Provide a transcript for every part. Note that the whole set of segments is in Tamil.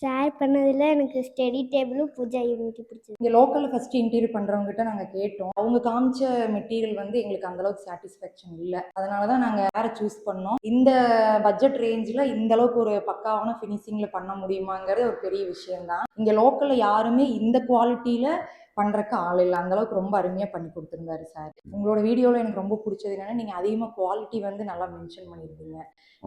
ஷேர் பண்ணதில் எனக்கு ஸ்டடி டேபிளும் பூஜா யூனிட் பிடிச்சது. இங்கே லோக்கலில் ஃபஸ்ட்டு இன்டீரியர் பண்ணுறவங்ககிட்ட நாங்கள் கேட்டோம். அவங்க காமிச்ச மெட்டீரியல் வந்து எங்களுக்கு அந்தளவுக்கு சாட்டிஸ்ஃபேக்ஷன் இல்லை. அதனால தான் நாங்கள் வேறு சூஸ் பண்ணோம். இந்த பட்ஜெட் ரேஞ்சில் இந்த அளவுக்கு ஒரு பக்காவான ஃபினிஷிங்கில் பண்ண முடியுமாங்கிறது ஒரு பெரிய விஷயம்தான். இங்கே லோக்கலில் யாருமே இந்த குவாலிட்டியில் பண்ணுறக்கு ஆள் இல்லை. அந்தளவுக்கு ரொம்ப அருமையாக பண்ணி கொடுத்துருந்தாரு சார். உங்களோட வீடியோவில் எனக்கு ரொம்ப பிடிச்சது என்னென்னா, நீங்கள் அதிகமாக குவாலிட்டி வந்து நல்லா மென்ஷன் பண்ணியிருந்தீங்க.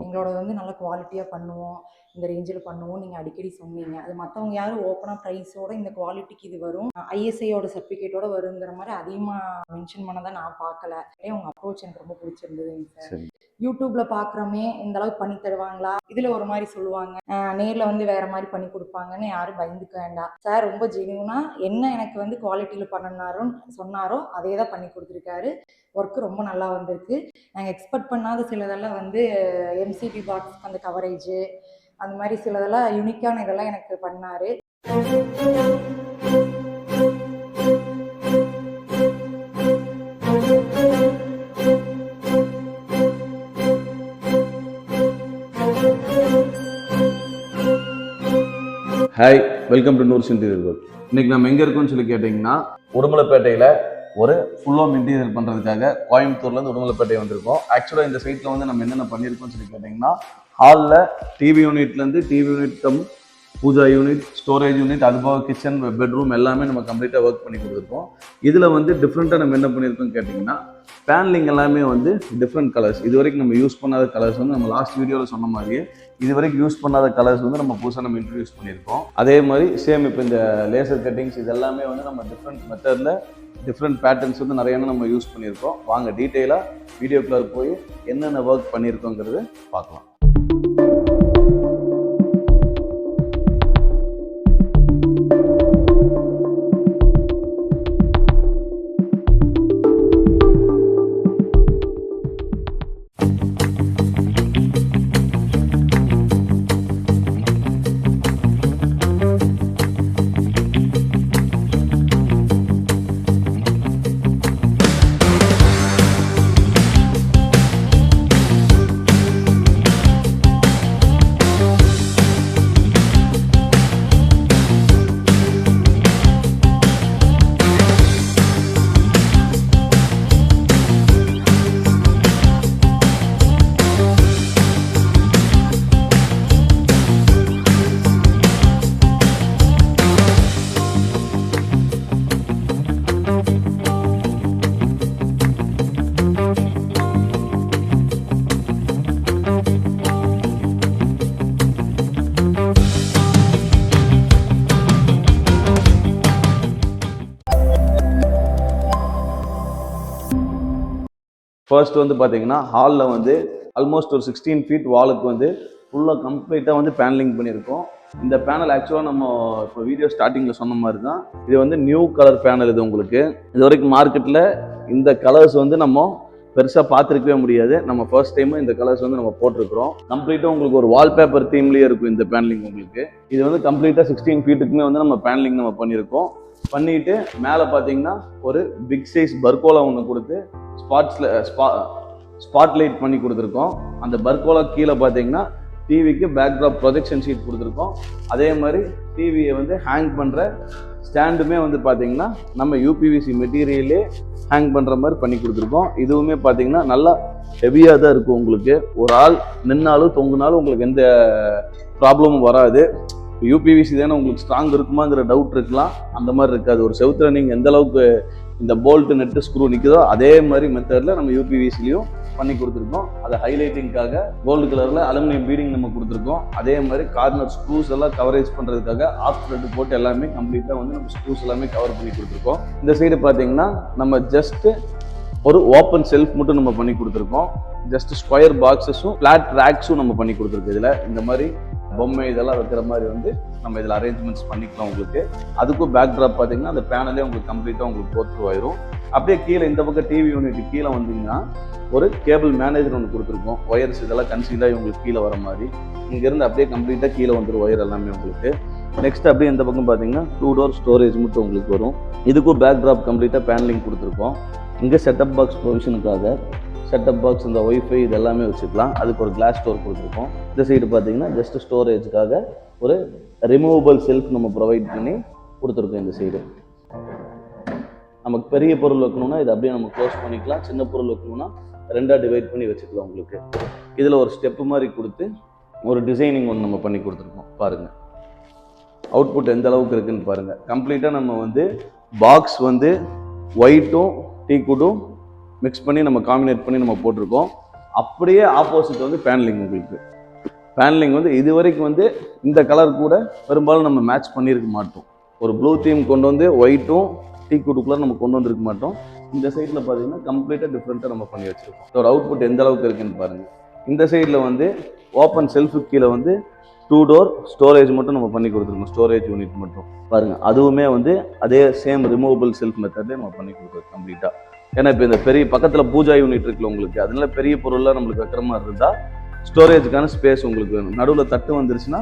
எங்களோட வந்து நல்லா குவாலிட்டியாக பண்ணுவோம், இந்த ரேஞ்சில் பண்ணுவோம் நீங்கள் அடிக்கடி சொன்னீங்க. அது மற்றவங்க யாரும் ஓப்பனாக ப்ரைஸோட இந்த குவாலிட்டிக்கு இது வரும், ஐஎஸ்ஐயோட சர்டிஃபிகேட்டோட வருங்கிற மாதிரி அதிகமாக மென்ஷன் பண்ணதை நான் பார்க்கல. உங்கள் அப்ரோச் எனக்கு ரொம்ப பிடிச்சிருந்ததுங்க சார். யூடியூப்பில் பார்க்குறோமே இந்த அளவுக்கு பண்ணி தருவாங்களா, இதில் ஒரு மாதிரி சொல்லுவாங்க, நேரில் வந்து வேறு மாதிரி பண்ணி கொடுப்பாங்கன்னு யாரும் பயந்துக்க வேண்டாம். சார் ரொம்ப ஜெனியூனாக என்ன எனக்கு வந்து குவாலிட்டியில் பண்ணனாரோன்னு சொன்னாரோ அதே தான் பண்ணி கொடுத்துருக்காரு. ஒர்க்கு ரொம்ப நல்லா வந்திருக்கு. நாங்கள் எக்ஸ்பெக்ட் பண்ணாத சிலதெல்லாம் வந்து எம்சிபி பாக்ஸ் அந்த கவரேஜு அந்த மாதிரி சிலதெல்லாம் யூனிக்கான இதெல்லாம் எனக்கு பண்ணார். Hi, welcome to Noor's interior work. இன்னைக்கு நம்ம எங்கே இருக்கோம்னு சொல்லி கேட்டிங்கன்னா, உடுமலைப்பேட்டையில் ஒரு ஃபுல் ஹோம் இன்டீரியர் பண்ணுறதுக்காக கோயம்புத்தூர்லேருந்து உடுமலைப்பேட்டை வந்திருக்கோம். ஆக்சுவலாக இந்த சைட்டில் வந்து நம்ம என்னென்ன பண்ணியிருக்கோம்னு சொல்லி கேட்டிங்கன்னா, ஹாலில் டிவி யூனிட்லேருந்து TV unit cum puja unit, storage unit, அதுபோக கிச்சன், பெட்ரூம் எல்லாமே நம்ம கம்ப்ளீட்டாக ஒர்க் பண்ணி கொடுத்துருக்கோம். இதில் வந்து டிஃப்ரெண்ட்டாக நம்ம என்ன பண்ணியிருக்கோம்னு கேட்டிங்கன்னா, பேனலிங் எல்லாமே வந்து டிஃப்ரெண்ட் கலர்ஸ், இது வரைக்கும் நம்ம யூஸ் பண்ணாத கலர்ஸ் வந்து நம்ம லாஸ்ட் வீடியோவில் சொன்ன மாதிரியே இது வரைக்கும் யூஸ் பண்ணாத கலர்ஸ் வந்து நம்ம புதுசாக நம்ம இன்ட்ரடியூஸ் பண்ணியிருக்கோம். அதே மாதிரி சேம் இப்போ இந்த லேசர் கட்டிங்ஸ் இது எல்லாமே வந்து நம்ம டிஃப்ரெண்ட் மெத்தடில் டிஃப்ரெண்ட் பேட்டர்ன்ஸ் வந்து நிறைய நம்ம யூஸ் பண்ணியிருக்கோம். வாங்க டீட்டெயிலாக வீடியோக்குள்ளே போய் என்னென்ன ஒர்க் பண்ணியிருக்கோங்கிறது பார்க்கலாம். ஃபர்ஸ்ட் வந்து பார்த்தீங்கன்னா, ஹாலில் வந்து ஆல்மோஸ்ட் ஒரு 16 ஃபீட் வாலுக்கு வந்து ஃபுல்லாக கம்ப்ளீட்டாக வந்து பேனலிங் பண்ணியிருக்கோம். இந்த பேனல் ஆக்சுவலாக நம்ம இப்போ வீடியோ ஸ்டார்டிங்கில் சொன்ன மாதிரி தான், இது வந்து நியூ கலர் பேனல். இது உங்களுக்கு இது வரைக்கும் மார்க்கெட்டில் இந்த கலர்ஸ் வந்து நம்ம பெருசாக பார்த்துருக்கவே முடியாது. நம்ம ஃபர்ஸ்ட் டைம் இந்த கலர்ஸ் வந்து நம்ம போட்டிருக்கிறோம். கம்ப்ளீட்டாக உங்களுக்கு ஒரு வால்பேப்பர் தீம்லேயே இருக்கும் இந்த பேனலிங் உங்களுக்கு. இது வந்து கம்ப்ளீட்டாக 16 ஃபீட்டுக்குமே வந்து நம்ம பேனலிங் நம்ம பண்ணியிருக்கோம். பண்ணிட்டு மேலே பார்த்தீங்கன்னா ஒரு பிக் சைஸ் பர்கோலா ஒன்று கொடுத்து ஸ்பாட் லைட் பண்ணி கொடுத்துருக்கோம். அந்த பர்கோலா கீழே பார்த்தீங்கன்னா டிவிக்கு பேக்ராப் ப்ரொஜெக்ஷன் ஷீட் கொடுத்துருக்கோம். அதே மாதிரி டிவியை வந்து ஹேங் பண்ணுற ஸ்டாண்டுமே வந்து பார்த்தீங்கன்னா நம்ம யூபிவிசி மெட்டீரியலே ஹேங் பண்ணுற மாதிரி பண்ணி கொடுத்துருக்கோம். இதுவுமே பார்த்தீங்கன்னா நல்லா ஹெவியாக தான் இருக்கும். உங்களுக்கு ஒரு ஆள் நின்னாலும் தொங்குனாலும் உங்களுக்கு எந்த ப்ராப்ளமும் வராது. யூபிவிசி தானே உங்களுக்கு ஸ்ட்ராங் இருக்குமாங்கிற டவுட் இருக்கலாம், அந்த மாதிரி இருக்காது. ஒரு செவுத்துல நீங்கள் எந்த அளவுக்கு இந்த போல்ட்டு நெட்டு ஸ்க்ரூ நிற்குதோ அதே மாதிரி மெத்தடில் நம்ம யூபிவிசிலையும் பண்ணி கொடுத்துருக்கோம். அதை ஹைலைட்டிங்காக கோல்டு கலரில் அலுமினியம் பீடிங் நம்ம கொடுத்துருக்கோம். அதே மாதிரி கார்னர் ஸ்க்ரூஸ் எல்லாம் கவரேஜ் பண்ணுறதுக்காக ஆஃப் த்ரெட் போட்டு எல்லாமே கம்ப்ளீட்டாக வந்து நம்ம ஸ்க்ரூஸ் எல்லாமே கவர் பண்ணி கொடுத்துருக்கோம். இந்த சைடு பார்த்தீங்கன்னா நம்ம ஜஸ்ட்டு ஒரு ஓப்பன் செல்ஃப் மட்டும் நம்ம பண்ணி கொடுத்துருக்கோம். ஜஸ்ட் ஸ்கொயர் பாக்ஸஸும் ஃப்ளாட் ரேக்ஸும் நம்ம பண்ணி கொடுத்துருக்கோம். இதில் இந்த மாதிரி பொம்மை இதெல்லாம் வைக்கிற மாதிரி வந்து நம்ம இதில் அரேஞ்ச்மெண்ட்ஸ் பண்ணிக்கலாம். உங்களுக்கு அதுக்கும் பேக் ட்ராப் பார்த்தீங்கன்னா அந்த பேனலே உங்களுக்கு கம்ப்ளீட்டாக உங்களுக்கு போத்ரூ ஆயிரும். அப்படியே கீழே இந்த பக்கம் டிவி யூனிட் கீழே வந்தீங்கன்னா ஒரு கேபிள் மேனேஜர் ஒன்று கொடுத்துருக்கோம். ஒயர்ஸ் இதெல்லாம் கன்சீலாக உங்களுக்கு கீழே வர மாதிரி இங்கேருந்து அப்படியே கம்ப்ளீட்டாக கீழே வந்துடும் ஒயர் எல்லாமே உங்களுக்கு. நெக்ஸ்ட் அப்படியே இந்த பக்கம் பார்த்தீங்கன்னா 2 டோர் ஸ்டோரேஜ் மட்டும் உங்களுக்கு வரும். இதுக்கும் பேக் ட்ராப் கம்ப்ளீட்டாக பேனலிங் கொடுத்துருக்கோம். இங்கே செட்டப் பாக்ஸ் ப்ரொவிஷனுக்காக செட்டப் பாக்ஸ், இந்த ஒய்ஃபை இது எல்லாமே வச்சுக்கலாம். அதுக்கு ஒரு கிளாஸ் ஸ்டோர் கொடுத்துருக்கோம். இந்த சைடு பார்த்தீங்கன்னா ஜஸ்ட் ஸ்டோரேஜுக்காக ஒரு ரிமூவபிள் செல்ஃப் நம்ம ப்ரொவைட் பண்ணி கொடுத்துருக்கோம். இந்த சைடு நமக்கு பெரிய பொருள் வைக்கணும்னா இதை அப்படியே நம்ம க்ளோஸ் பண்ணிக்கலாம், சின்ன பொருள் வைக்கணும்னா ரெண்டாக டிவைட் பண்ணி வச்சுக்கலாம். உங்களுக்கு இதில் ஒரு ஸ்டெப்பு மாதிரி கொடுத்து ஒரு டிசைனிங் ஒன்று நம்ம பண்ணி கொடுத்துருக்கோம். பாருங்கள் அவுட்புட் எந்த அளவுக்கு இருக்குன்னு பாருங்கள். கம்ப்ளீட்டாக நம்ம வந்து பாக்ஸ் வந்து ஒயிட்டும் டீக்குட்டும் மிக்ஸ் பண்ணி நம்ம காம்பினேட் பண்ணி நம்ம போட்டிருக்கோம். அப்படியே ஆப்போசிட் வந்து பேனலிங். உங்களுக்கு பேனலிங் வந்து இது வரைக்கும் வந்து இந்த கலர் கூட பெரும்பாலும் நம்ம மேட்ச் பண்ணியிருக்க மாட்டோம். ஒரு ப்ளூ தீம் கொண்டு வந்து ஒயிட்டும் டீக்குட்டுக்குள்ளே நம்ம கொண்டு வந்திருக்க மாட்டோம். இந்த சைடில் பார்த்தீங்கன்னா கம்ப்ளீட்டாக டிஃப்ரெண்ட்டாக நம்ம பண்ணி வச்சுருக்கோம். இதோட அவுட்புட் எந்த அளவுக்கு இருக்குன்னு பாருங்கள். இந்த சைடில் வந்து ஓப்பன் செல்ஃபுக்கு கீழே வந்து 2 டோர் ஸ்டோரேஜ் மட்டும் நம்ம பண்ணி கொடுத்துருக்கோம். ஸ்டோரேஜ் யூனிட் மட்டும் பாருங்கள். அதுவுமே வந்து அதே சேம் ரிமூவபிள் செல்ஃப் மெத்தட்லேயே நம்ம பண்ணி கொடுத்துருக்கோம் கம்ப்ளீட்டாக. ஏன்னா இப்போ இந்த பெரிய பக்கத்தில் பூஜா யூனிட் இருக்குல்ல உங்களுக்கு, அதனால பெரிய பொருள்லாம் நம்மளுக்கு வைக்கிற மாதிரி இருந்தால் ஸ்டோரேஜுக்கான ஸ்பேஸ் உங்களுக்கு வேணும். நடுவில் தட்டு வந்துருச்சுன்னா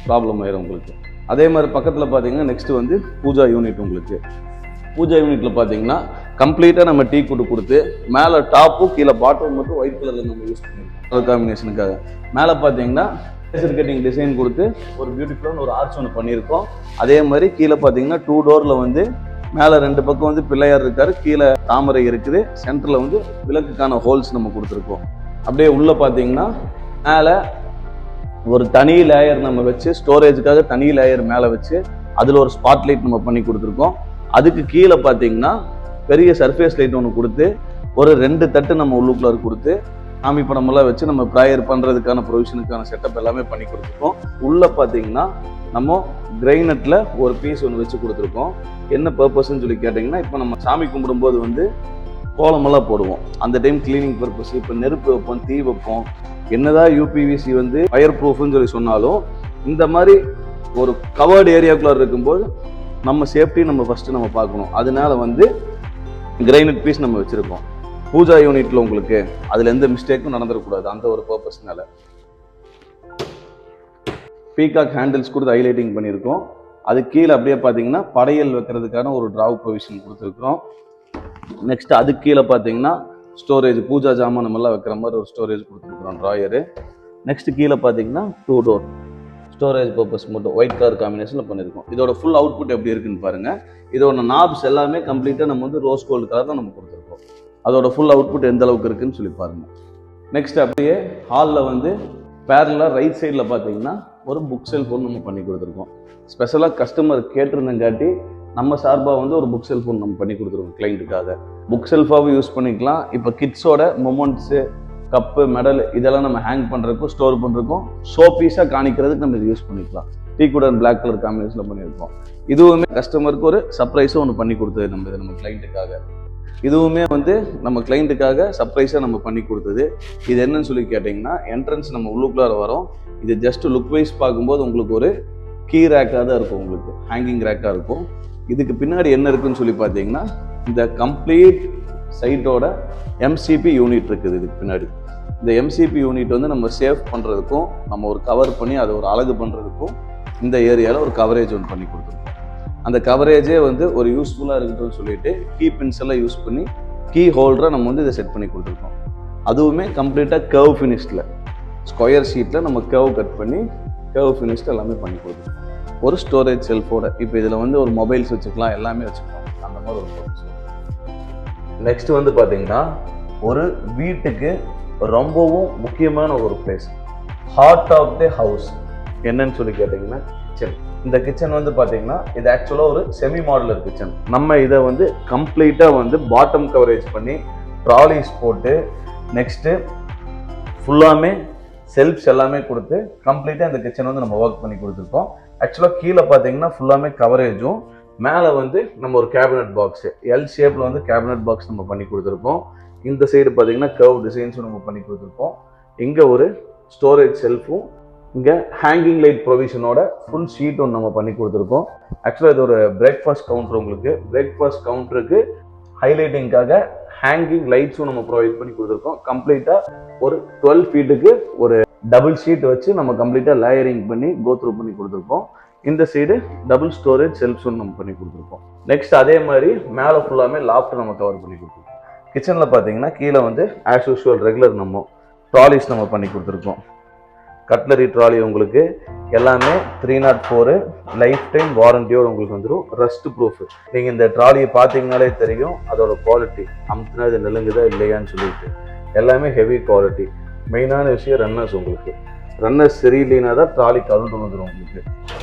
ப்ராப்ளம் ஆயிரும் உங்களுக்கு. அதே மாதிரி பக்கத்தில் பார்த்தீங்கன்னா நெக்ஸ்ட் வந்து பூஜா யூனிட். உங்களுக்கு பூஜா யூனிட்டில் பார்த்தீங்கன்னா கம்ப்ளீட்டாக நம்ம டீ குட்டு கொடுத்து மேலே டாப்பும் கீழே பாட்டம் மட்டும் ஒயிட் கலரில் நம்ம யூஸ் பண்ணியிருக்கோம் கலர் காம்பினேஷனுக்காக. மேலே பார்த்தீங்கன்னா லேசர் கட்டிங் டிசைன் கொடுத்து ஒரு பியூட்டிஃபுல்லான ஒரு ஆர்ச் ஒன்று பண்ணியிருக்கோம். அதே மாதிரி கீழே பார்த்தீங்கன்னா 2 டோரில் வந்து மேலே 2 பக்கம் வந்து பிள்ளையார் இருக்காரு, கீழே தாமரை இருக்குது, சென்டரில் வந்து விளக்குக்கான ஹோல்ஸ் நம்ம கொடுத்துருக்கோம். அப்படியே உள்ளே பார்த்தீங்கன்னா மேலே ஒரு தனி லேயர் நம்ம வச்சு ஸ்டோரேஜுக்காக தனி லேயர் மேலே வச்சு அதில் ஒரு ஸ்பாட் லைட் நம்ம பண்ணி கொடுத்துருக்கோம். அதுக்கு கீழே பார்த்தீங்கன்னா பெரிய சர்ஃபேஸ் லைட் ஒன்று கொடுத்து ஒரு 2 தட்டு நம்ம உள்ளுக்குள்ளார கொடுத்து சாமி படமெல்லாம் வச்சு நம்ம ப்ரேயர் பண்ணுறதுக்கான ப்ரொவிஷனுக்கான செட்டப் எல்லாமே பண்ணி கொடுத்துருக்கோம். உள்ளே பார்த்தீங்கன்னா நம்ம கிரைனட்டில் ஒரு பீஸ் ஒன்று வச்சு கொடுத்துருக்கோம். என்ன பர்பஸ்ன்னு சொல்லி கேட்டிங்கன்னா, இப்போ நம்ம சாமி கும்பிடும்போது வந்து கோலமெல்லாம் போடுவோம், அந்த டைம் கிளீனிங் பர்பஸ். இப்போ நெருப்பு வைப்போம், தீ வைப்போம். என்னதான் யூபிவிசி வந்து ஃபயர் ப்ரூஃப்னு சொல்லி சொன்னாலும் இந்த மாதிரி ஒரு கவர்டு ஏரியாக்குள்ளே இருக்கும்போது நம்ம சேஃப்டி நம்ம ஃபஸ்ட்டு நம்ம பார்க்கணும். அதனால வந்து கிரைனட் பீஸ் நம்ம வச்சுருக்கோம். பூஜா யூனிட்டில் உங்களுக்கு அதில் எந்த மிஸ்டேக்கும் நடந்துடக்கூடாது, அந்த ஒரு பர்பஸ்னால பீகாக் ஹேண்டில்ஸ் கொடுத்து ஹைலைட்டிங் பண்ணியிருக்கோம். அது கீழே அப்படியே பார்த்தீங்கன்னா படையல் வைக்கிறதுக்கான ஒரு டிராவ் ப்ரொவிஷன் கொடுத்துருக்குறோம். நெக்ஸ்ட் அதுக்கு கீழே பார்த்தீங்கன்னா ஸ்டோரேஜ் பூஜா ஜாமான் நம்மளாம் வைக்கிற மாதிரி ஒரு ஸ்டோரேஜ் கொடுத்துருக்குறோம், ட்ராயரு. நெக்ஸ்ட் கீழே பார்த்தீங்கன்னா 2 டோர் ஸ்டோரேஜ் பர்பஸ் மட்டும் ஒயிட் கலர் காம்பினேஷனில் பண்ணியிருக்கோம். இதோட ஃபுல் அவுட்புட் எப்படி இருக்குன்னு பாருங்கள். இதோட நாப்ஸ் எல்லாமே கம்ப்ளீட்டாக நம்ம வந்து ரோஸ் கோல்டு கலர் தான் நம்ம கொடுத்துருக்கோம். அதோட ஃபுல் அவுட்புட் எந்த அளவுக்கு இருக்குன்னு சொல்லி பாருங்கள். நெக்ஸ்ட் அப்படியே ஹாலில் வந்து பேரலாக ரைட் சைடில் பார்த்தீங்கன்னா ஒரு புக் செல்ஃப் ஒன்று நம்ம பண்ணி கொடுத்துருக்கோம். ஸ்பெஷலாக கஸ்டமர் கேட்டிருந்தங்காட்டி நம்ம சார்பாக வந்து ஒரு புக் செல்ஃப் ஒன்று நம்ம பண்ணி கொடுத்துருக்கோம் கிளைண்ட்டுக்காக. புக் செல்ஃபாகவும் யூஸ் பண்ணிக்கலாம். இப்போ கிட்ஸோட மொமெண்ட்ஸு, கப்பு, மெடல் இதெல்லாம் நம்ம ஹேங் பண்ணுறதுக்கும் ஸ்டோர் பண்ணுறதுக்கும் ஷோ பீஸாக காணிக்கிறதுக்கு நம்ம இது யூஸ் பண்ணிக்கலாம். டீ கூட பிளாக் கலர் காம்பினேஷனில் பண்ணியிருக்கோம். இதுவுமே கஸ்டமருக்கு ஒரு சர்ப்ரைஸும் ஒன்று பண்ணி கொடுத்தது நம்ம கிளைண்ட்டுக்காக. இதுவுமே வந்து நம்ம கிளைண்ட்டுக்காக சர்ப்ரைஸாக நம்ம பண்ணி கொடுத்தது. இது என்னன்னு சொல்லி கேட்டிங்கன்னா, என்ட்ரன்ஸ் நம்ம உள்ளுக்குள்ளார வரோம். இது ஜஸ்ட் லுக் வைஸ் பார்க்கும்போது உங்களுக்கு ஒரு கீ ரேக்காக தான் இருக்கும், உங்களுக்கு ஹேங்கிங் ரேக்காக இருக்கும். இதுக்கு பின்னாடி என்ன இருக்குன்னு சொல்லி பார்த்தீங்கன்னா, இந்த கம்ப்ளீட் சைட்டோட எம்சிபி யூனிட் இருக்குது இதுக்கு பின்னாடி. இந்த எம்சிபி யூனிட் வந்து நம்ம சேவ் பண்ணுறதுக்கும் நம்ம ஒரு கவர் பண்ணி அதை ஒரு அழகு பண்ணுறதுக்கும் இந்த ஏரியாவில் ஒரு கவரேஜ் ஒன்று பண்ணி கொடுத்துருக்கோம். அந்த கவரேஜே வந்து ஒரு யூஸ்ஃபுல்லாக இருக்கட்டும்னு சொல்லிட்டு கீ பின்ஸ் எல்லாம் யூஸ் பண்ணி கீ ஹோல்டரை நம்ம வந்து இதை செட் பண்ணி கொடுத்துருக்கோம். அதுவுமே கம்ப்ளீட்டாக கர்வ் ஃபினிஷ்டில் ஸ்கொயர் ஷீட்டில் நம்ம கர்வ் கட் பண்ணி கர்வ் ஃபினிஷ்டு எல்லாமே பண்ணி கொடுத்துருக்கோம். ஒரு ஸ்டோரேஜ் செல்ஃபோட இப்போ இதில் வந்து ஒரு மொபைல்ஸ் வச்சுக்கலாம், எல்லாமே வச்சுக்கலாம், அந்த மாதிரி ஒரு பர்பஸ். நெக்ஸ்ட் வந்து பார்த்தீங்கன்னா ஒரு வீட்டுக்கு ரொம்பவும் முக்கியமான ஒரு place, heart of the house என்னன்னு சொல்லி கேட்டிங்கன்னா கிச்சன். இந்த கிச்சன் வந்து பார்த்தீங்கன்னா இது ஆக்சுவலாக ஒரு செமி மாடுலர் கிச்சன். நம்ம இதை வந்து கம்ப்ளீட்டாக வந்து பாட்டம் கவரேஜ் பண்ணி ட்ராலிஸ் போட்டு நெக்ஸ்ட்டு ஃபுல்லாமே செல்ஃப்ஸ் எல்லாமே கொடுத்து கம்ப்ளீட்டாக இந்த கிச்சன் வந்து நம்ம ஒர்க் பண்ணி கொடுத்துருக்கோம். ஆக்சுவலாக கீழே பார்த்தீங்கன்னா ஃபுல்லாமே கவரேஜும், மேலே வந்து நம்ம ஒரு கேபினட் பாக்ஸு எல் ஷேப்பில் வந்து கேபினட் பாக்ஸ் நம்ம பண்ணி கொடுத்துருக்கோம். இந்த சைடு பார்த்தீங்கன்னா கர்வ் டிசைன்ஸும் நம்ம பண்ணி கொடுத்துருக்கோம். இங்கே ஒரு ஸ்டோரேஜ் செல்ஃபும், இங்கே ஹேங்கிங் லைட் ப்ரொவிஷனோட ஃபுல் ஷீட்டும் நம்ம பண்ணி கொடுத்துருக்கோம். ஆக்சுவலாக இது ஒரு பிரேக்ஃபாஸ்ட் கவுண்டர். உங்களுக்கு பிரேக்ஃபாஸ்ட் கவுண்டருக்கு ஹைலைட்டிங்காக ஹேங்கிங் லைட்ஸும் நம்ம ப்ரொவைட் பண்ணி கொடுத்துருக்கோம். கம்ப்ளீட்டாக ஒரு 12 ஃபீட்டுக்கு ஒரு டபுள் ஷீட் வச்சு நம்ம கம்ப்ளீட்டாக லேயரிங் பண்ணி கோத்ரூ பண்ணி கொடுத்துருக்கோம். இந்த சைடு டபுள் ஸ்டோரேஜ் செல்ஃப்ஸும் நம்ம பண்ணி கொடுத்துருக்கோம். நெக்ஸ்ட் அதே மாதிரி மேலே ஃபுல்லாமே லாஃப்ட் நம்ம கவர் பண்ணி கொடுத்துருக்கோம். கிச்சனில் பார்த்தீங்கன்னா கீழே வந்து ஆஸ் யூஷுவல் ரெகுலர் நம்ம ட்ராலிஸ் நம்ம பண்ணி கொடுத்துருக்கோம். கட்லரி ட்ராலி உங்களுக்கு எல்லாமே 304 லைஃப் டைம் வாரண்டியோடு உங்களுக்கு வந்துடும். Rust proof. நீங்கள் இந்த ட்ராலியை பார்த்தீங்கனாலே தெரியும் அதோட குவாலிட்டி, அமுத்துனா இது நெலுங்குதா இல்லையான்னு சொல்லிட்டு. எல்லாமே ஹெவி குவாலிட்டி. மெயினான விஷயம் ரன்னர்ஸ். உங்களுக்கு ரன்னர்ஸ் சரியில்லைனா தான் ட்ராலி கவுண்ட் வந்துடும் உங்களுக்கு.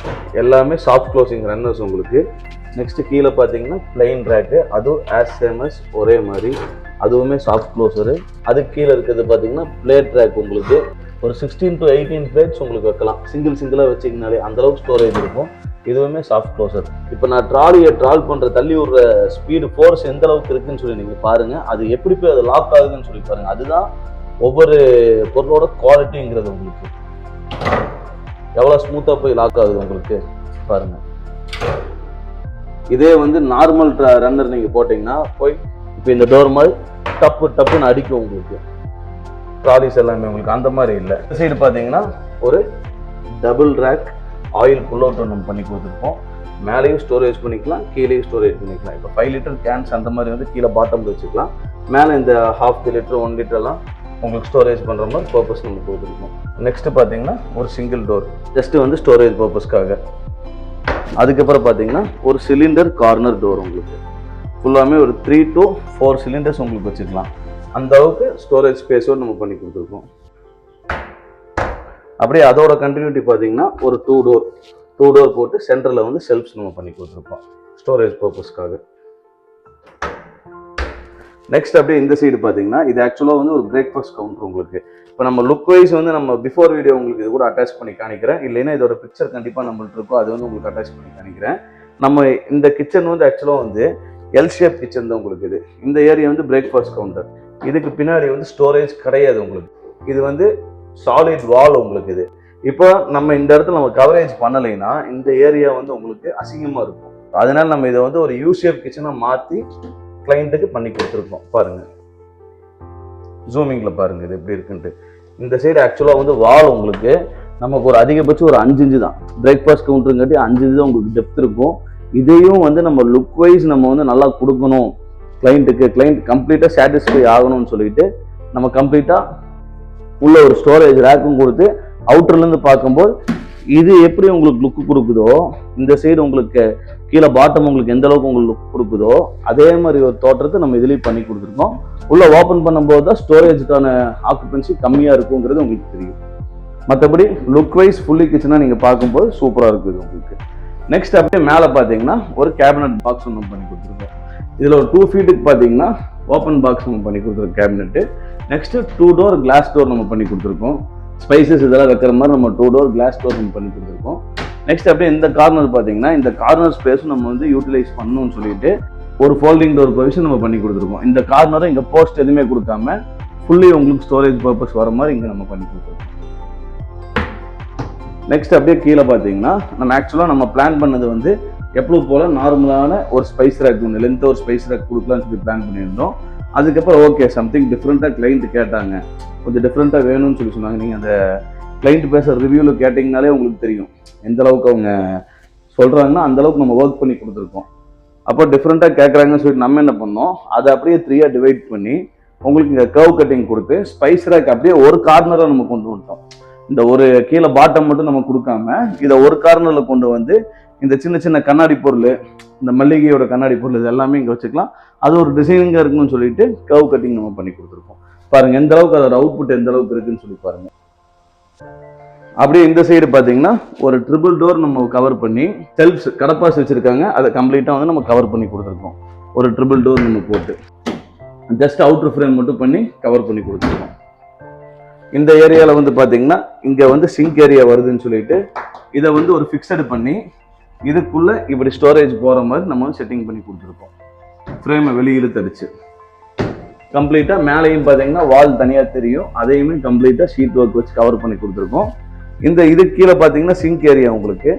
எல்லாமே சாஃப்ட் க்ளோசிங் ரன்னர்ஸ் உங்களுக்கு. நெக்ஸ்ட் கீழே பார்த்தீங்கன்னா பிளைன் ரேக்கு, அதுவும் ஆஸ் ஒரே மாதிரி, அதுவுமே சாஃப்ட் க்ளோசரு. அதுக்கு கீழே இருக்கிறது பார்த்தீங்கன்னா பிளேட் ரேக். உங்களுக்கு ஒரு 16 to 18 பிளேட்ஸ் உங்களுக்கு வைக்கலாம். சிங்கிளாக வச்சிங்கனாலே அந்தளவுக்கு ஸ்டோரேஜ் இருக்கும். இதுவுமே சாஃப்ட் க்ளோசர். இப்போ நான் ட்ராலியை பண்ணுற தள்ளி விடுற ஸ்பீடு ஃபோர்ஸ் எந்த அளவுக்கு இருக்குன்னு சொல்லி நீங்கள் பாருங்கள். அது எப்படி போய் அது லாக் ஆகுதுன்னு சொல்லி பாருங்கள். அதுதான் ஒவ்வொரு பொருளோட குவாலிட்டிங்கிறது. உங்களுக்கு எவ்வளோ ஸ்மூத்தாக போய் லாக் ஆகுது உங்களுக்கு பாருங்கள். இதே வந்து நார்மல் ரன்னர் நீங்கள் போட்டிங்கன்னா போய் இப்போ இந்த டோர் மாதிரி டப்புன்னு அடிக்கும் உங்களுக்கு. ட்ராலிஸ் எல்லாமே உங்களுக்கு அந்த மாதிரி இல்லை. இந்த சைடு பார்த்தீங்கன்னா ஒரு double rack oil pull out நம்ம பண்ணி கொடுத்துருப்போம். மேலேயும் ஸ்டோரேஜ் பண்ணிக்கலாம், கீழேயும் ஸ்டோரேஜ் பண்ணிக்கலாம். இப்போ 5 லிட்டர் கேன்ஸ் அந்த மாதிரி வந்து கீழே பாட்டமில் வச்சுக்கலாம். மேலே இந்த 1/2 லிட்டர் 1 லிட்டர்லாம் உங்களுக்கு ஸ்டோரேஜ் பண்ணுற மாதிரி பர்பஸ் நம்ம கொடுத்துருக்கோம். நெக்ஸ்ட்டு பார்த்தீங்கன்னா ஒரு சிங்கிள் டோர், ஜஸ்ட்டு வந்து ஸ்டோரேஜ் பர்பஸ்க்காக. அதுக்கப்புறம் பார்த்தீங்கன்னா ஒரு சிலிண்டர் கார்னர் டோர். உங்களுக்கு ஃபுல்லாமே ஒரு 3 to 4 சிலிண்டர்ஸ் உங்களுக்கு வச்சுக்கலாம். அந்த அளவுக்கு ஸ்டோரேஜ் ஸ்பேஸோடு நம்ம பண்ணி கொடுத்துருக்கோம். அப்படியே அதோட கண்டினியூட்டி பார்த்தீங்கன்னா ஒரு 2 டோர் போட்டு சென்டரில் வந்து செல்ஃப்ஸ் நம்ம பண்ணி கொடுத்துருக்கோம் ஸ்டோரேஜ் பர்பஸ்க்காக. நெக்ஸ்ட் அப்படியே இந்த சைடு பார்த்தீங்கன்னா இது ஆக்சுவலாக வந்து ஒரு பிரேக்ஃபாஸ்ட் கவுண்டர். உங்களுக்கு இப்போ நம்ம லுக் வைஸ் வந்து நம்ம பிஃபோர் வீடியோ உங்களுக்கு இது கூட அட்டாச் பண்ணி காணிக்கிறேன். இல்லைன்னா இதோட பிக்சர் கண்டிப்பாக நம்மள்ட்ட இருக்கும், அது வந்து உங்களுக்கு அட்டாச் பண்ணி காணிக்கிறேன். நம்ம இந்த கிச்சன் வந்து ஆக்சுவலாக வந்து எல் ஷேப் கிச்சன் தான் உங்களுக்கு. இந்த ஏரியா வந்து பிரேக்ஃபாஸ்ட் கவுண்டர். இதுக்கு பின்னாடி வந்து ஸ்டோரேஜ் கிடையாது உங்களுக்கு. இது வந்து சாலிட் வால் உங்களுக்கு. இப்போ நம்ம இந்த இடத்துல நம்ம கவரேஜ் பண்ணலைன்னா இந்த ஏரியா வந்து உங்களுக்கு அசிங்கமாக இருக்கும். அதனால நம்ம இதை வந்து ஒரு யூ ஷேப் கிச்சனை மாற்றி கிளைண்ட்டுக்கு பண்ணி கொடுத்துருக்கோம். பாருங்க, ஜூமிங்கில் பாருங்க இது எப்படி இருக்குன்ட்டு. இந்த சைடு ஆக்சுவலாக வந்து வால் உங்களுக்கு நமக்கு ஒரு அதிகபட்சம் ஒரு 5 இன்ச்சு தான். பிரேக்ஃபாஸ்ட் கவுண்டருங்காட்டி 5 இன்ச்சு தான் உங்களுக்கு டெப்த் இருக்கும். இதையும் வந்து நம்ம லுக் வைஸ் நம்ம வந்து நல்லா கொடுக்கணும் கிளைண்ட் கம்ப்ளீட்டாக சாட்டிஸ்ஃபை ஆகணும்னு சொல்லிட்டு நம்ம கம்ப்ளீட்டாக உள்ள ஒரு ஸ்டோரேஜ் ரேக்கும் கொடுத்து அவுட்டர்லேருந்து பார்க்கும்போது இது எப்படி உங்களுக்கு லுக்கு கொடுக்குதோ, இந்த சைடு உங்களுக்கு கீழே பாட்டம் உங்களுக்கு எந்த அளவுக்கு உங்களுக்கு லுக் கொடுக்குதோ அதே மாதிரி ஒரு தோற்றத்தை நம்ம இதுலேயும் பண்ணி கொடுத்துருக்கோம். உள்ள ஓப்பன் பண்ணும்போது தான் ஸ்டோரேஜுக்கான ஆக்குபென்சி கம்மியாக இருக்குங்கிறது உங்களுக்கு தெரியும். மற்றபடி லுக் வைஸ் ஃபுல்லி கிச்சனாக நீங்கள் பார்க்கும்போது சூப்பராக இருக்குது உங்களுக்கு. நெக்ஸ்ட் அப்படியே மேலே பார்த்தீங்கன்னா ஒரு கேபினட் பாக்ஸ் நம்ம பண்ணி கொடுத்துருக்கோம். இதில் ஒரு 2 ஃபீட்டுக்கு பார்த்தீங்கன்னா ஓப்பன் பாக்ஸ் நம்ம பண்ணி கொடுத்துருக்கோம் cabinet. Next 2 door class door நம்ம பண்ணி கொடுத்துருக்கோம். ஸ்பைசஸ் இதெல்லாம் வைக்கிற மாதிரி நம்ம 2 டோர் கிளாஸ் டோர் நம்ம பண்ணி கொடுத்துருக்கோம். நெக்ஸ்ட் அப்படியே இந்த கார்னர் பார்த்தீங்கன்னா இந்த கார்னர் ஸ்பேஸும் நம்ம வந்து யூட்டிலைஸ் பண்ணணும்னு சொல்லிட்டு ஒரு ஃபோல்டிங் டோர் ப்ரொவிஷன் நம்ம பண்ணி கொடுத்துருக்கோம். இந்த கார்னரை இங்கே போஸ்ட் எதுவுமே கொடுக்காம ஃபுல்லி உங்களுக்கு ஸ்டோரேஜ் பர்பஸ் வர மாதிரி இங்கே நம்ம பண்ணி கொடுத்துருக்கோம். நெக்ஸ்ட் அப்படியே கீழே பார்த்தீங்கன்னா நம்ம ஆக்சுவலாக நம்ம பிளான் பண்ணது வந்து எப்பவும் போல் நார்மலான ஒரு ஸ்பைஸ் ரேக் ஒன்று லென்த் ஒரு ஸ்பைஸ் ரேக் கொடுக்கலான்னு சொல்லி பிளான் பண்ணியிருந்தோம். அதுக்கப்புறம் ஓகே சம்திங் டிஃப்ரெண்ட்டாக கிளைண்ட் கேட்டாங்க, கொஞ்சம் டிஃப்ரெண்ட்டாக வேணும்னு சொல்லி சொன்னாங்க. நீங்கள் அந்த கிளைண்ட் பேசுகிற ரிவ்யூவில் கேட்டிங்கனாலே உங்களுக்கு தெரியும் எந்த அளவுக்கு அவங்க சொல்கிறாங்கன்னா அந்தளவுக்கு நம்ம ஒர்க் பண்ணி கொடுத்துருக்கோம். அப்போ டிஃப்ரெண்ட்டாக கேட்குறாங்கன்னு சொல்லிட்டு நம்ம என்ன பண்ணோம், அதை அப்படியே 3ஆக டிவைட் பண்ணி உங்களுக்கு இங்கே கர்வ் கட்டிங் கொடுத்து ஸ்பைஸ் ரேக் அப்படியே ஒரு கார்னராக நம்ம கொண்டு வந்துட்டோம். இந்த ஒரு கீழே பாட்டம் மட்டும் நம்ம கொடுக்காம இதை ஒரு கார்னரில் கொண்டு வந்து இந்த சின்ன சின்ன கண்ணாடி பொருள், இந்த மல்லிகையோட கண்ணாடி பொருள் இது எல்லாமே இங்கே வச்சுக்கலாம். அது ஒரு டிசைனிங்காக இருக்குன்னு சொல்லிட்டு கர்வ் கட்டிங் நம்ம பண்ணி கொடுத்துருக்கோம். பாருங்கள் எந்த அளவுக்கு அதோட அவுட்புட் எந்த அளவுக்கு இருக்குன்னு சொல்லி பாருங்கள். அப்படியே இந்த சைடு பார்த்தீங்கன்னா ஒரு ட்ரிபிள் டோர் நம்ம கவர் பண்ணி செல்ஃப்ஸ் கடப்பாஸ் வச்சுருக்காங்க, அதை கம்ப்ளீட்டாக வந்து நம்ம கவர் பண்ணி கொடுத்துருக்கோம். ஒரு ட்ரிபிள் டோர் நம்ம போட்டு ஜஸ்ட் அவுட்ரு ஃப்ரேம் மட்டும் பண்ணி கவர் பண்ணி கொடுத்துருக்கோம். இந்த ஏரியாவில் வந்து பார்த்தீங்கன்னா இங்கே வந்து சிங்க் ஏரியா வருதுன்னு சொல்லிட்டு இதை வந்து ஒரு ஃபிக்ஸடு பண்ணி இதுக்குள்ளே இப்படி ஸ்டோரேஜ் போகிற மாதிரி நம்ம செட்டிங் பண்ணி கொடுத்துருக்கோம். ஃப்ரேமை வெளியில் தடிச்சு கம்ப்ளீட்டாக மேலேயும் பார்த்தீங்கன்னா வால் தனியாக தெரியும், அதையுமே கம்ப்ளீட்டாக ஷீட் ஒர்க் வச்சு கவர் பண்ணி கொடுத்துருக்கோம். இந்த இது கீழே பார்த்தீங்கன்னா சிங்க் ஏரியா உங்களுக்கு.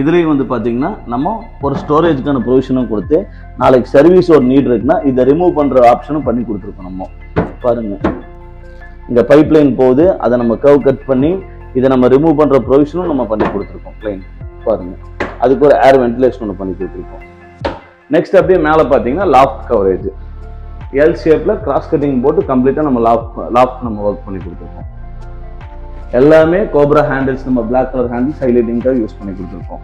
இதுலேயும் வந்து பார்த்தீங்கன்னா நம்ம ஒரு ஸ்டோரேஜுக்கான ப்ரொவிஷனும் கொடுத்து நாளைக்கு சர்வீஸ் ஒரு நீட் இருக்குன்னா இதை ரிமூவ் பண்ணுற ஆப்ஷனும் பண்ணி கொடுத்துருக்கோம். நம்ம பாருங்கள் இங்கே பைப் லைன் போகுது, அதை நம்ம கர்வ் கட் பண்ணி இதை நம்ம ரிமூவ் பண்ணுற ப்ரொவிஷனும் நம்ம பண்ணி கொடுத்துருக்கோம். லைன் பாருங்கள், அதுக்கு ஒரு ஏர் வென்டிலேஷன் ஒன்று பண்ணி கொடுத்துருக்கோம். நெக்ஸ்ட் அப்படியே மேலே பார்த்தீங்கன்னா லாஃப்ட் கவரேஜ் எல் ஷேப்பில் கிராஸ் கட்டிங் போட்டு கம்ப்ளீட்டாக நம்ம லாஃப்ட் நம்ம ஒர்க் பண்ணி கொடுத்துருக்கோம். எல்லாமே கோப்ரா ஹேண்டில்ஸ், நம்ம பிளாக் கலர் ஹேண்டில்ஸ் ஹைலைட்டிங்காக யூஸ் பண்ணி கொடுத்துருக்கோம்.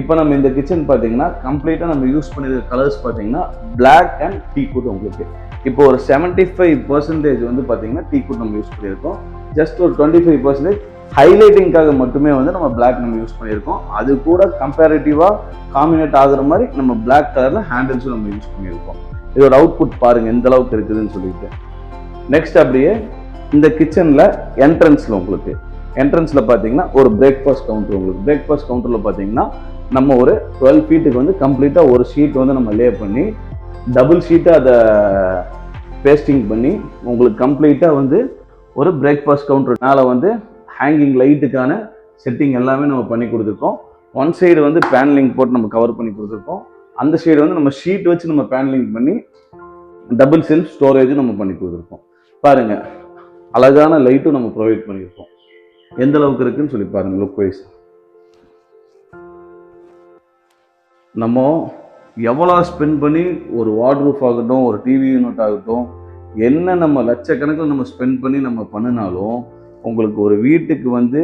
இப்போ நம்ம இந்த கிச்சன் பார்த்தீங்கன்னா கம்ப்ளீட்டாக நம்ம யூஸ் பண்ணிருக்க கலர்ஸ் பார்த்தீங்கன்னா பிளாக் அண்ட் டீக்வுட். உங்களுக்கு இப்போ ஒரு 75% வந்து பார்த்தீங்கன்னா டீக்வுட் நம்ம யூஸ் பண்ணியிருக்கோம். ஜஸ்ட் ஒரு 25% ஹைலைட்டிங்காக மட்டுமே வந்து நம்ம பிளாக் நம்ம யூஸ் பண்ணியிருக்கோம். அது கூட கம்பேரிட்டிவாக காம்பினேட் ஆகுற மாதிரி நம்ம பிளாக் கலரில் ஹேண்டில்ஸும் நம்ம யூஸ் பண்ணியிருக்கோம். இதோட அவுட்புட் பாருங்கள் எந்த அளவுக்கு இருக்குதுன்னு சொல்லிட்டு. நெக்ஸ்ட் அப்படியே இந்த கிச்சனில் என்ட்ரன்ஸில் உங்களுக்கு என்ட்ரன்ஸில் பார்த்தீங்கன்னா ஒரு பிரேக்ஃபாஸ்ட் கவுண்டர். உங்களுக்கு பிரேக்ஃபாஸ்ட் கவுண்டரில் பார்த்தீங்கன்னா நம்ம ஒரு 12 ஃபீட்டுக்கு வந்து கம்ப்ளீட்டாக ஒரு ஷீட் வந்து நம்ம லே பண்ணி டபுள் ஷீட்டை அதை பேஸ்டிங் பண்ணி உங்களுக்கு கம்ப்ளீட்டாக வந்து ஒரு பிரேக்ஃபாஸ்ட் கவுண்டர் மேலே வந்து ஹேங்கிங் லைட்டுக்கான செட்டிங் எல்லாமே நம்ம பண்ணி கொடுத்துருக்கோம். ஒன் சைடு வந்து பேனலிங் போட்டு நம்ம கவர் பண்ணி கொடுத்துருக்கோம். அந்த சைடு வந்து நம்ம ஷீட் வச்சு நம்ம பேனலிங் பண்ணி டபுள் செல்ஃப் ஸ்டோரேஜும் நம்ம பண்ணி கொடுத்துருக்கோம். பாருங்க அழகான லைட்டும் நம்ம ப்ரொவைட் பண்ணியிருக்கோம். எந்த அளவுக்கு இருக்குன்னு சொல்லி பாருங்க. லுக் வைஸ் நம்ம எவ்வளோ ஸ்பெண்ட் பண்ணி ஒரு வார்ட்ரூஃப் ஆகட்டும், ஒரு டிவி யூனிட் ஆகட்டும், என்ன நம்ம லட்சக்கணக்கில் நம்ம ஸ்பெண்ட் பண்ணி நம்ம பண்ணினாலும் உங்களுக்கு ஒரு வீட்டுக்கு வந்து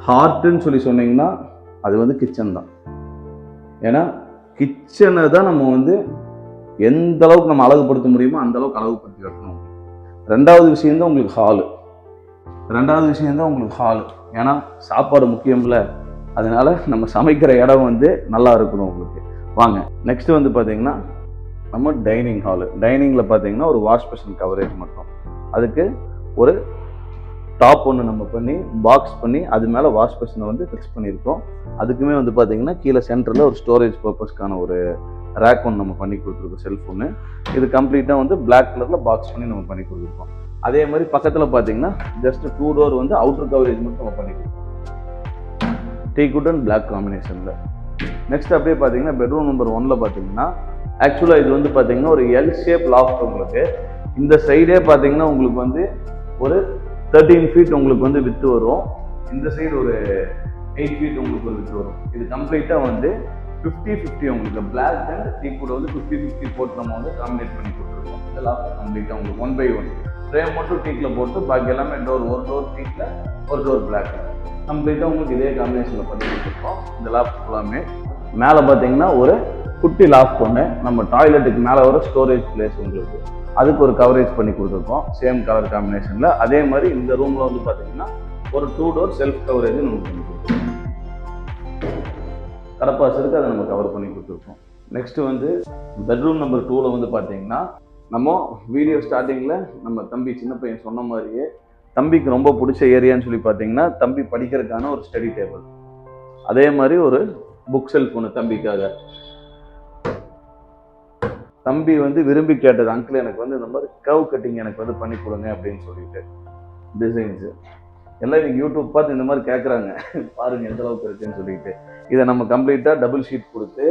ஹார்ட்டுன்னு சொல்லி சொன்னீங்கன்னா அது வந்து கிச்சன் தான். ஏன்னா கிச்சனை தான் நம்ம வந்து எந்த அளவுக்கு நம்ம அழகுபடுத்த முடியுமோ அந்த அளவுக்கு அழகுபடுத்தி வைக்கணும். ரெண்டாவது விஷயம்தான் உங்களுக்கு ஹாலு. ஏன்னா சாப்பாடு முக்கியம்ல, அதனால நம்ம சமைக்கிற இடம் வந்து நல்லா இருக்கணும் உங்களுக்கு. வாங்க நெக்ஸ்ட் வந்து பார்த்தீங்கன்னா நம்ம டைனிங் ஹாலு. டைனிங்கில் பார்த்தீங்கன்னா ஒரு வாஷ் பேஷன் கவரேஜ் மட்டும், அதுக்கு ஒரு டாப் ஒன்று நம்ம பண்ணி பாக்ஸ் பண்ணி அது மேலே வாஷ் பேஷனை வந்து ஃபிக்ஸ் பண்ணியிருக்கோம். அதுக்குமே வந்து பார்த்தீங்கன்னா கீழே சென்டரில் ஒரு ஸ்டோரேஜ் பர்பஸ்க்கான ஒரு ரேக் ஒன்று நம்ம பண்ணி கொடுத்துருக்கோம், செல்ஃப் ஒன்று. இது கம்ப்ளீட்டாக வந்து பிளாக் கலரில் பாக்ஸ் பண்ணி நம்ம பண்ணி கொடுத்துருக்கோம். அதே மாதிரி பக்கத்தில் பார்த்தீங்கன்னா ஜஸ்ட் 2 டோர் வந்து அவுட்டர் கவரேஜ் மட்டும் நம்ம பண்ணி கொடுத்துருக்கோம், டீக்வுட் அண்ட் பிளாக் காம்பினேஷனில். நெக்ஸ்ட் அப்படியே பார்த்தீங்கன்னா பெட்ரூம் நம்பர் 1ல் பார்த்தீங்கன்னா ஆக்சுவலாக இது வந்து பார்த்தீங்கன்னா ஒரு எல் ஷேப் லாஃப்ட். உங்களுக்கு இந்த சைடே பார்த்தீங்கன்னா உங்களுக்கு வந்து ஒரு 13 ஃபீட் உங்களுக்கு வந்து வித்து வரும். இந்த சைடு ஒரு 8 ஃபீட் உங்களுக்கு ஒரு வித்து வரும். இது கம்ப்ளீட்டாக வந்து 50-50 உங்களுக்கு பிளாக் அண்ட் டீக்வுட் வந்து 50-50 போட்டு நம்ம வந்து காம்பினேட் பண்ணி கொடுத்துருக்கோம். இந்த லாஃப்ட் கம்ப்ளீட்டாக உங்களுக்கு 1/1 ஃப்ரேம் மட்டும் டீக்கில் போட்டு பாக்கி எல்லாமே ஒரு டோர் டீக்கில், ஒரு டோர் பிளாக் கம்ப்ளீட்டாக உங்களுக்கு இதே காம்பினேஷனில் பண்ணி கொடுத்துருக்கோம். இந்த லாஃப்ட் ஃபுல்லாமே மேலே பார்த்தீங்கன்னா ஒரு குட்டி லாஃப்ட் ஒன்று, நம்ம டாய்லெட்டுக்கு மேலே ஒரு ஸ்டோரேஜ் பிளேஸ் உங்களுக்கு, அதுக்கு ஒரு கவரேஜ் பண்ணி கொடுத்துருக்கோம் சேம் கலர் காம்பினேஷனில். அதே மாதிரி இந்த ரூமில் வந்து பார்த்தீங்கன்னா ஒரு 2 டோர் செல்ஃப் கவரேஜ் நம்ம பண்ணி கொடுத்துருக்கோம். கடப்பாஸ் இருக்குது, அதை நம்ம கவர் பண்ணி கொடுத்துருக்கோம். நெக்ஸ்ட் வந்து பெட்ரூம் நம்பர் 2ல் வந்து பார்த்தீங்கன்னா நம்ம வீடியோ ஸ்டார்டிங்கில் நம்ம தம்பி சின்ன பையன் சொன்ன மாதிரியே தம்பிக்கு ரொம்ப பிடிச்ச ஏரியான்னு சொல்லி பார்த்தீங்கன்னா தம்பி படிக்கிறதுக்கான ஒரு ஸ்டடி டேபிள், அதே மாதிரி ஒரு புக் செல்ஃப் ஒன்று தம்பிக்காக. தம்பி வந்து விரும்பி கேட்டது, அங்கிள் எனக்கு வந்து இந்த மாதிரி கர்வ் கட்டிங் எனக்கு வந்து பண்ணி கொடுங்க அப்படின்னு சொல்லிட்டு டிசைன்ஸு எல்லாம் இன்னைக்கு யூடியூப் பார்த்து இந்த மாதிரி கேட்குறாங்க, பாருங்கள் எந்த அளவுக்கு இருக்குன்னு சொல்லிட்டு. இதை நம்ம கம்ப்ளீட்டாக டபுள் ஷீட் கொடுத்து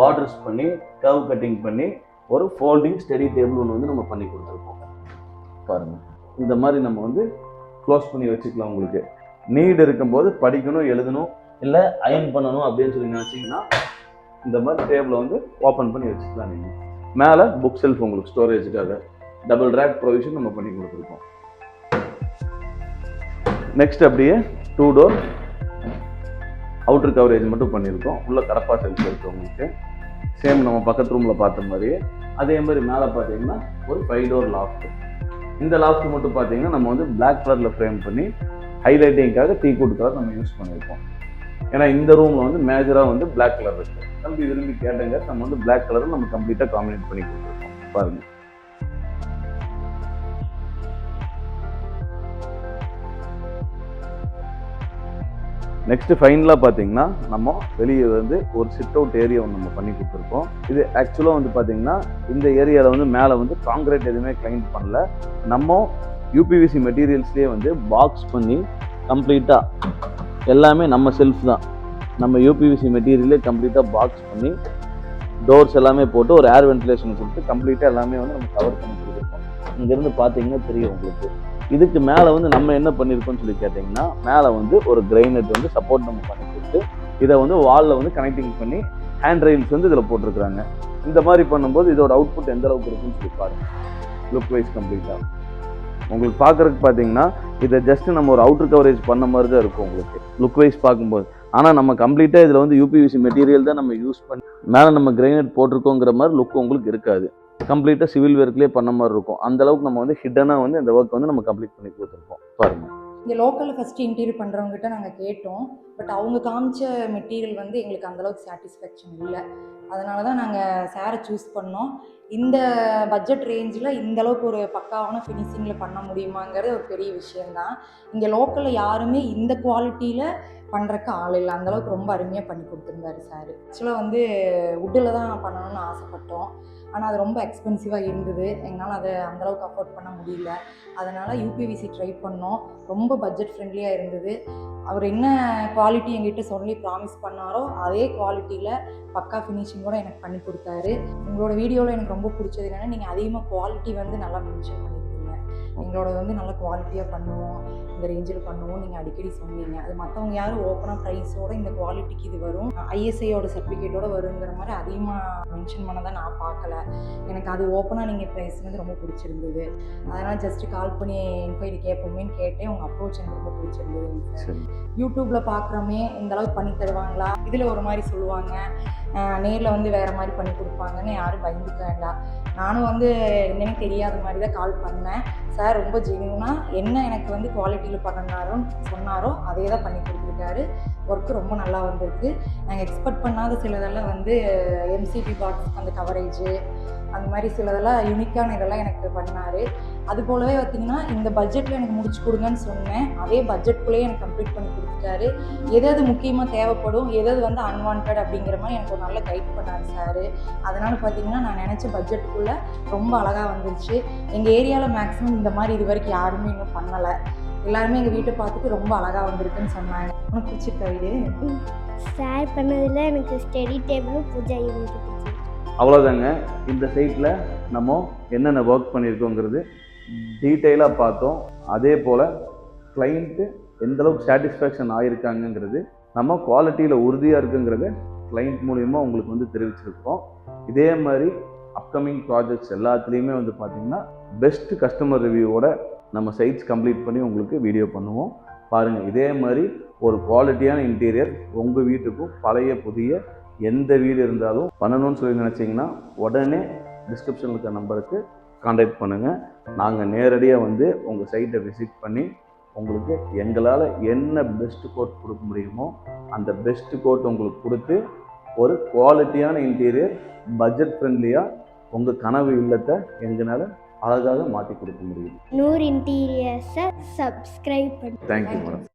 பார்டர்ஸ் பண்ணி கர்வ் கட்டிங் பண்ணி ஒரு ஃபோல்டிங் ஸ்டடி டேபிள் ஒன்று வந்து நம்ம பண்ணி கொடுத்துருக்கோம். பாருங்கள் இந்த மாதிரி நம்ம வந்து க்ளோஸ் பண்ணி வச்சுக்கலாம். உங்களுக்கு நீடு இருக்கும்போது படிக்கணும், எழுதணும், இல்லை அயன் பண்ணணும் அப்படின்னு சொல்லி நினச்சிங்கன்னா இந்த மாதிரி டேபிளை வந்து ஓப்பன் பண்ணி வச்சுக்கலாம். நீங்கள் மேலே புக் செல்ஃப் உங்களுக்கு ஸ்டோரேஜுக்காக டபுள் ரேக் ப்ரொவிஷன் நம்ம பண்ணி கொடுத்துருக்கோம். நெக்ஸ்ட் அப்படியே 2 டோர் அவுட்டர் கவரேஜ் மட்டும் பண்ணியிருக்கோம். உள்ள கடப்பா செல்ஃப் இருக்குது உங்களுக்கு, சேம் நம்ம பக்கத்து ரூமில் பார்த்த மாதிரியே. அதே மாதிரி மேலே பார்த்தீங்கன்னா ஒரு 5 டோர் லாஃப்ட். இந்த லாஃப்ட் மட்டும் பார்த்தீங்கன்னா நம்ம வந்து பிளாக் கலரில் ஃப்ரேம் பண்ணி ஹைலைட்டிங்காக டீக்வுட் கலர் நம்ம யூஸ் பண்ணியிருக்கோம். ஏன்னா இந்த ரூமில் வந்து மேஜராக வந்து பிளாக் கலர் இருக்குது. தம்பி விரும்பி கேட்டங்க, நம்ம வந்து பிளாக் கலரில் நம்ம கம்ப்ளீட்டாக காம்பினேட் பண்ணி கொடுத்துருக்கோம். பாருங்கள் நெக்ஸ்ட் ஃபைனலாக பார்த்தீங்கன்னா நம்ம வெளியே வந்து ஒரு சிட் அவுட் ஏரியா ஒன்று நம்ம பண்ணி கொடுத்துருக்கோம். இது ஆக்சுவலாக வந்து பார்த்தீங்கன்னா இந்த ஏரியாவில் வந்து மேலே வந்து காங்கிரீட் எதுவுமே கிளைண்ட் பண்ணல, நம்ம யூபிவிசி மெட்டீரியல்ஸ்லேயே வந்து பாக்ஸ் பண்ணி கம்ப்ளீட்டாக எல்லாமே நம்ம செல்ஃப் தான், நம்ம யூபிவிசி மெட்டீரியலே கம்ப்ளீட்டாக பாக்ஸ் பண்ணி டோர்ஸ் எல்லாமே போட்டு ஒரு ஏர் வென்டிலேஷன் கொடுத்து கம்ப்ளீட்டாக எல்லாமே வந்து நம்ம கவர் பண்ணி கொடுத்துருக்கோம். இங்கேருந்து பார்த்தீங்கன்னா தெரியும் உங்களுக்கு. இதுக்கு மேலே வந்து நம்ம என்ன பண்ணியிருக்கோம்னு சொல்லி கேட்டிங்கன்னா மேலே வந்து ஒரு கிரைனட் வந்து சப்போர்ட் நம்ம பண்ணி கொடுத்து இதை வந்து வாலில் வந்து கனெக்டிங் பண்ணி ஹேண்ட் ரெயில்ஸ் வந்து இதில் போட்டிருக்கிறாங்க. இந்த மாதிரி பண்ணும்போது இதோட அவுட்புட் எந்த அளவுக்கு இருக்குன்னு சொல்லி பாருங்கள். லுக் வைஸ் கம்ப்ளீட்டாக உங்களுக்கு பார்க்குறதுக்கு பார்த்தீங்கன்னா இதை ஜஸ்ட்டு நம்ம ஒரு அவுட்டர் கவரேஜ் பண்ண மாதிரி தான் இருக்கும் உங்களுக்கு லுக் வைஸ் பார்க்கும்போது. ஆனால் நம்ம கம்ப்ளீட்டாக இதில் வந்து யூபிவிசி மெட்டீரியல் தான் நம்ம யூஸ் பண்ணி மேலே நம்ம கிரைனைட் போட்டிருக்கோங்கிற மாதிரி லுக் உங்களுக்கு இருக்காது. கம்ப்ளீட்டாக சிவில் ஒர்க்லேயே பண்ண மாதிரி இருக்கும். அந்தளவுக்கு நம்ம வந்து ஹிட்டனாக வந்து இந்த ஒர்க் வந்து நம்ம கம்ப்ளீட் பண்ணி கொடுத்துருக்கோம் பாருங்கள். இங்கே லோக்கலில் ஃபஸ்ட்டு இன்டீரியர் பண்ணுறவங்ககிட்ட நாங்கள் கேட்டோம். பட் அவங்க காமிச்ச மெட்டீரியல் வந்து எங்களுக்கு அந்தளவுக்கு சாட்டிஸ்ஃபேக்ஷன் இல்லை. அதனால தான் நாங்கள் சேரை சூஸ் பண்ணோம். இந்த பட்ஜெட் ரேஞ்சில் இந்தளவுக்கு ஒரு பக்காவான ஃபினிஷிங்கில் பண்ண முடியுமாங்கிறது ஒரு பெரிய விஷயந்தான். இங்கே லோக்கலில் யாருமே இந்த குவாலிட்டியில் பண்ணுறக்கு ஆள் இல்லை. அந்தளவுக்கு ரொம்ப அருமையாக பண்ணி கொடுத்துருந்தாரு சார். ஆக்சுவலாக வந்து வுட்டில் தான் பண்ணணும்னு ஆசைப்பட்டோம். ஆனால் அது ரொம்ப எக்ஸ்பென்சிவாக இருந்தது. எங்களால் அதை அந்தளவுக்கு அஃபோர்ட் பண்ண முடியல. அதனால் யூபிவிசி ட்ரை பண்ணோம். ரொம்ப பட்ஜெட் ஃப்ரெண்ட்லியாக இருந்தது. அவர் என்ன குவாலிட்டி எங்கிட்ட சொல்லி ப்ராமிஸ் பண்ணாரோ அதே குவாலிட்டியில் பக்கா ஃபினிஷிங்கோடு எனக்கு பண்ணி கொடுத்தாரு. உங்களோட வீடியோவில் எனக்கு ரொம்ப பிடிச்சது என்னென்னா நீங்கள் அதிகமாக குவாலிட்டி வந்து நல்லா மென்ஷன் பண்ணியிருக்கீங்க. எங்களோட வந்து நல்ல குவாலிட்டியாக பண்ணுவோம், இந்த ரேஞ்சில் பண்ணுவோம் நீங்கள் அடிக்கடி சொன்னீங்க. அது மற்றவங்க யாரும் ஓப்பனாக ப்ரைஸோடு இந்த குவாலிட்டிக்கு இது வரும், ஐஎஸ்ஐயோட சர்டிஃபிகேட்டோட வருங்கிற மாதிரி அதிகமாக மென்ஷன் பண்ணதை நான் பார்க்கல. எனக்கு அது ஓப்பனாக நீங்கள் பேசுனது ரொம்ப பிடிச்சிருந்தது. அதனால் ஜஸ்ட்டு கால் பண்ணி என்கொயரி கேட்போமேன்னு கேட்டேன். உங்கள் அப்ரோச் எனக்கு ரொம்ப பிடிச்சிருந்தது. யூடியூப்பில் பார்க்குறோமே இந்தளவுக்கு பண்ணி தருவாங்களா, இதில் ஒரு மாதிரி சொல்லுவாங்க, நேரில் வந்து வேறு மாதிரி பண்ணி கொடுப்பாங்கன்னு யாரும் பயந்துக்க வேண்டாம். நானும் வந்து என்னென்னு தெரியாத மாதிரி தான் கால் பண்ணேன். சார் ரொம்ப ஜெனியூனாக என்ன எனக்கு வந்து குவாலிட்டியில் சொன்னாரோ அதே தான் பண்ணி கொடுத்துருக்காரு. ஒர்க்கு ரொம்ப நல்லா வந்திருக்கு. நாங்கள் எக்ஸ்பெக்ட் பண்ணாத சிலதெல்லாம் வந்து எம்சிபி பாக்ஸ் அந்த கவரேஜு அந்த மாதிரி சிலதெல்லாம் யூனிக்கான இதெல்லாம் எனக்கு பண்ணார். அது போலவே பார்த்திங்கன்னா இந்த பட்ஜெட்டில் எனக்கு முடிச்சு கொடுங்கன்னு சொன்னேன். அதே பட்ஜெட்குள்ளேயே எனக்கு கம்ப்ளீட் பண்ணி கொடுத்துட்டாரு. எது முக்கியமாக தேவைப்படும், எது வந்து அன்வான்ட் அப்படிங்கிற மாதிரி எனக்கு ஒரு நல்ல கைட் பண்ணார் சார். அதனால் பார்த்திங்கன்னா நான் நினச்ச பட்ஜெட்டுக்குள்ளே ரொம்ப அழகாக வந்துருச்சு. எங்கள் ஏரியாவில் மேக்ஸிமம் இந்த மாதிரி இது வரைக்கும் யாருமே இன்னும் பண்ணலை. எல்லாருமே எங்கள் வீட்டை பார்த்துட்டு ரொம்ப அழகாக வந்திருக்குன்னு சொன்னாங்க. உனக்கு பிடிச்சிருக்கா வீடு? ஷேர் பண்ணதில் எனக்கு ஸ்டடி டேபிளும் பூஜா யூனிட்டி பிடிச்சி. அவ்வளோதாங்க. இந்த சைட்டில் நம்ம என்னென்ன ஒர்க் பண்ணியிருக்கோங்கிறது டீட்டெயிலாக பார்த்தோம். அதே போல் கிளைண்ட்டு எந்தளவுக்கு சாட்டிஸ்ஃபேக்ஷன் ஆகியிருக்காங்கங்கிறது நம்ம குவாலிட்டியில் உறுதியாக இருக்குங்கிறத கிளைண்ட் மூலிமா உங்களுக்கு வந்து தெரிவிச்சிருக்கோம். இதே மாதிரி அப்கமிங் ப்ராஜெக்ட்ஸ் எல்லாத்துலேயுமே வந்து பார்த்திங்கன்னா பெஸ்ட்டு கஸ்டமர் ரிவ்யூவோட நம்ம சைட்ஸ் கம்ப்ளீட் பண்ணி உங்களுக்கு வீடியோ பண்ணுவோம் பாருங்கள். இதே மாதிரி ஒரு குவாலிட்டியான இன்டீரியர் உங்கள் வீட்டுக்கும் பழைய புதிய எந்த வீடு இருந்தாலும் பண்ணணும்னு சொல்லி நினச்சிங்கன்னா உடனே டிஸ்கிரிப்ஷனில் இருக்க நம்பருக்கு கான்டாக்ட் பண்ணுங்கள். நாங்கள் நேரடியாக வந்து உங்கள் சைட்டை விசிட் பண்ணி உங்களுக்கு எங்களால் என்ன பெஸ்ட் கோட் கொடுக்க முடியுமோ அந்த பெஸ்ட் கோட் உங்களுக்கு கொடுத்து ஒரு குவாலிட்டியான இன்டீரியர் பட்ஜெட் ஃப்ரெண்ட்லியாக உங்கள் கனவு இல்லத்தை எங்களால் அழகாக மாற்றி கொடுக்க முடியும். நூர் இன்டீரியர்ஸை சப்ஸ்கிரைப் பண்ணி. Thank you madam.